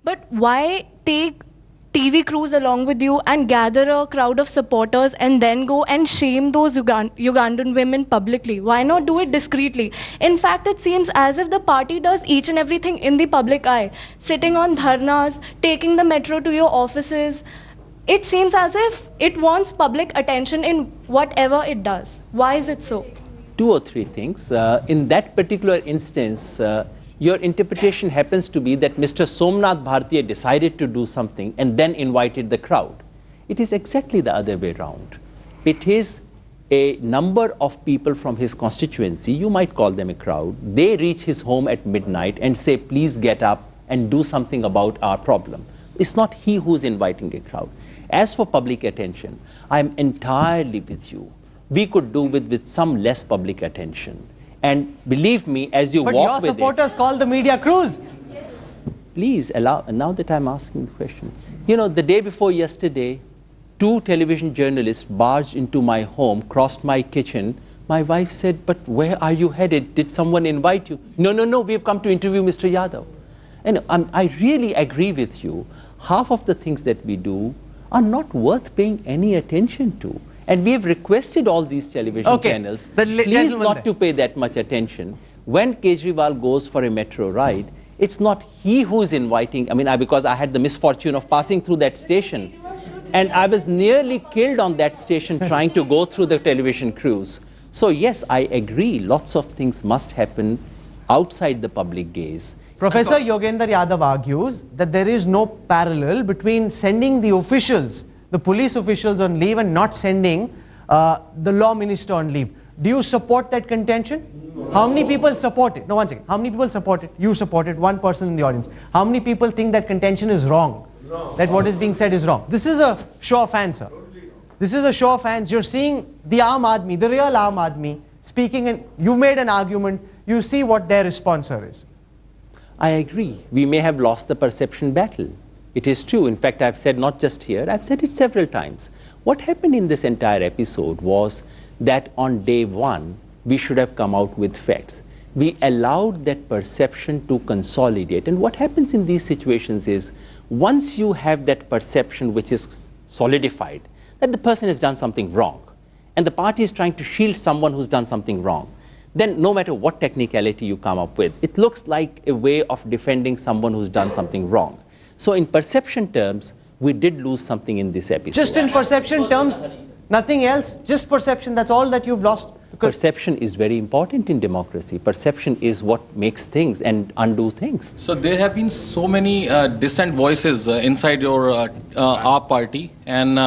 But why take TV crews along with you and gather a crowd of supporters and then go and shame those Ugandan women publicly? Why not do it discreetly? In fact, it seems as if the party does each and everything in the public eye. Sitting on dharnas, taking the metro to your offices. It seems as if it wants public attention in whatever it does. Why is it so? 2 or 3 things. In that particular instance, your interpretation happens to be that Mr. Somnath Bhartiya decided to do something and then invited the crowd. It is exactly the other way around. It is a number of people from his constituency, you might call them a crowd, they reach his home at midnight and say, please get up and do something about our problem. It's not he who's inviting a crowd. As for public attention, I'm entirely with you. We could do with some less public attention. And believe me, as you walk with it... But your supporters call the media crews. Please allow, now that I'm asking the question. You know, the day before yesterday, 2 television journalists barged into my home, crossed my kitchen. My wife said, but where are you headed? Did someone invite you? No, no, no, we've come to interview Mr. Yadav. And I really agree with you. Half of the things that we do are not worth paying any attention to. And we have requested all these television channels, please not to pay that much attention. When Kejriwal goes for a metro ride, it's not he who is inviting. I mean, because I had the misfortune of passing through that station. And I was nearly killed on that station trying to go through the television crews. So yes, I agree, lots of things must happen outside the public gaze. Professor Yogendra Yadav argues that there is no parallel between sending the officials, the police officials on leave and not sending the law minister on leave. Do you support that contention? How many people support it? No, one second. How many people support it? You support it, one person in the audience. How many people think that contention is wrong? That what is being said is wrong? This is a show of hands, sir. This is a show of hands. You're seeing the Aam Aadmi, the real Aam Aadmi, speaking, and you've made an argument. You see what their response is. I agree. We may have lost the perception battle. It is true. In fact, I've said not just here, I've said it several times. What happened in this entire episode was that on day 1, we should have come out with facts. We allowed that perception to consolidate. And what happens in these situations is, once you have that perception which is solidified, that the person has done something wrong, and the party is trying to shield someone who's done something wrong, then no matter what technicality you come up with, it looks like a way of defending someone who's done something wrong. So in perception terms, we did lose something in this episode. Just in perception terms, nothing else, just perception, that's all that you've lost. Perception is very important in democracy. Perception is what makes things and undo things. So there have been so many dissent voices inside your AAP party, and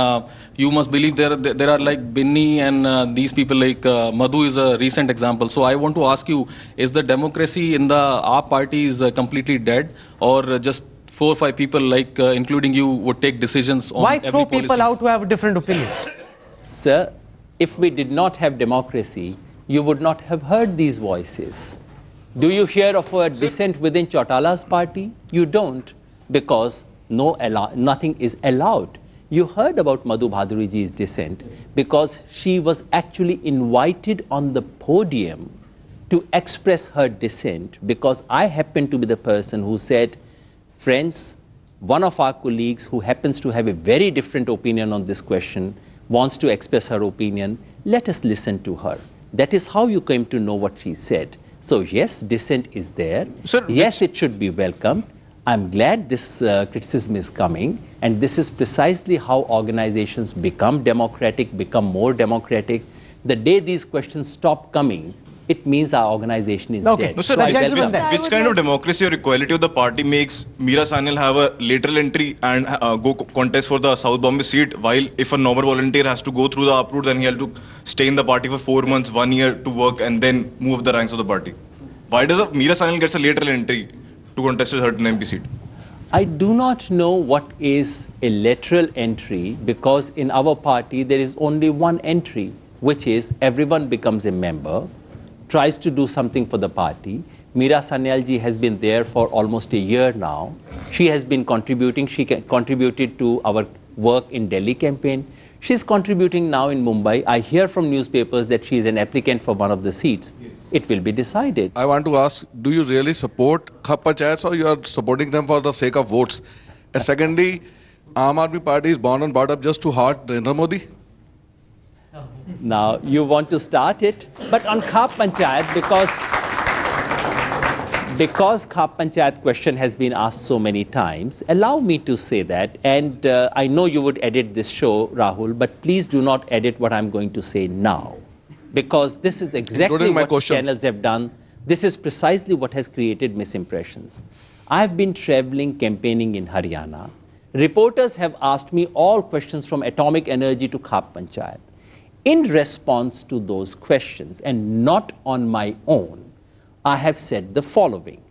you must believe there are like Binni and these people like Madhu is a recent example. So I want to ask you, is the democracy in the AAP party is completely dead, or just 4 or 5 people like including you would take decisions on every policy? Why throw people out who have a different opinion? Sir, if we did not have democracy, you would not have heard these voices. Do you hear of a dissent within Chautala's party? You don't, because nothing is allowed. You heard about Madhu Bhaduriji's dissent because she was actually invited on the podium to express her dissent, because I happen to be the person who said, friends, one of our colleagues who happens to have a very different opinion on this question wants to express her opinion, let us listen to her. That is how you came to know what she said. So yes, dissent is there. Sir, yes, it should be welcomed. I'm glad this criticism is coming, and this is precisely how organizations become democratic, become more democratic. The day these questions stop coming, it means our organization is dead. No, sir, which kind of democracy or equality of the party makes Meera Sanyal have a lateral entry and go contest for the South Bombay seat, while if a normal volunteer has to go through the uproot, then he has to stay in the party for 4 months, 1 year to work and then move up the ranks of the party? Why does Meera Sanyal get a lateral entry to contest a certain MP seat? I do not know what is a lateral entry, because in our party there is only one entry, which is everyone becomes a member, tries to do something for the party. Meera Sanyal ji has been there for almost a year now. She has been contributing. She contributed to our work in Delhi campaign. She's contributing now in Mumbai. I hear from newspapers that she is an applicant for one of the seats. Yes. it will be decided. I want to ask, do you really support Khap Panchayats or you are supporting them for the sake of votes? And secondly, Aam Aadmi Party is born and brought up just to heart Narendra Modi? Now, you want to start it, but on Khap Panchayat, because Khap Panchayat question has been asked so many times, allow me to say that, and I know you would edit this show, Rahul, but please do not edit what I'm going to say now, because this is exactly what channels have done. This is precisely what has created misimpressions. I've been traveling, campaigning in Haryana. Reporters have asked me all questions from atomic energy to Khap Panchayat. In response to those questions, and not on my own, I have said the following.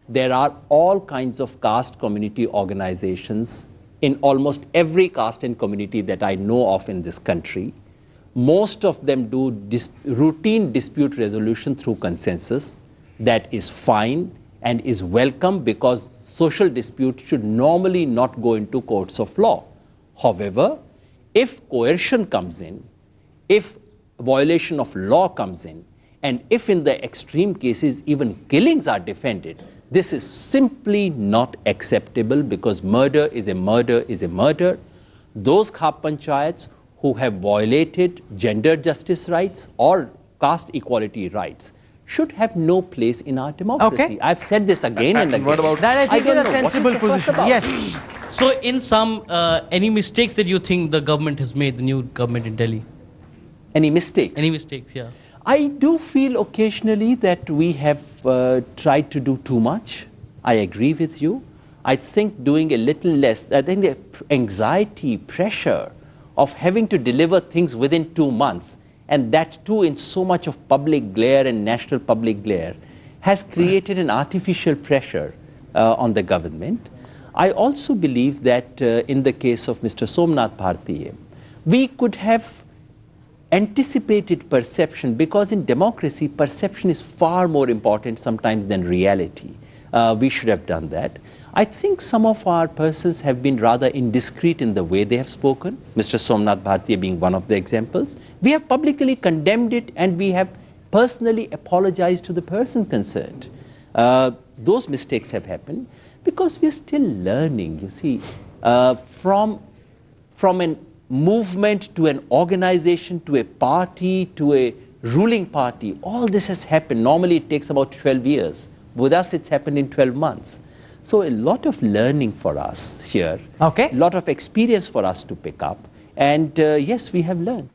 There are all kinds of caste community organizations in almost every caste and community that I know of in this country. Most of them do routine dispute resolution through consensus. That is fine and is welcome, because social disputes should normally not go into courts of law. However, if coercion comes in, if violation of law comes in, and if in the extreme cases even killings are defended, this is simply not acceptable, because murder is a murder is a murder. Those Khap Panchayats who have violated gender justice rights or caste equality rights should have no place in our democracy. Okay. I've said this again and again. What about that? I think is a sensible position. Yes. So in some, any mistakes that you think the government has made, the new government in Delhi? Any mistakes? Any mistakes, yeah. I do feel occasionally that we have tried to do too much. I agree with you. I think doing a little less, I think the anxiety, pressure of having to deliver things within 2 months, and that too in so much of public glare and national public glare, has created an artificial pressure on the government. I also believe that in the case of Mr. Somnath Bhartiye, we could have anticipated perception, because in democracy, perception is far more important sometimes than reality. We should have done that. I think some of our persons have been rather indiscreet in the way they have spoken, Mr. Somnath Bhartiye being one of the examples. We have publicly condemned it, and we have personally apologized to the person concerned. Those mistakes have happened because we are still learning, you see, from a movement to an organization to a party to a ruling party. All this has happened. Normally it takes about 12 years. With us it's happened in 12 months. So a lot of learning for us here. Okay. A lot of experience for us to pick up. And yes, we have learned.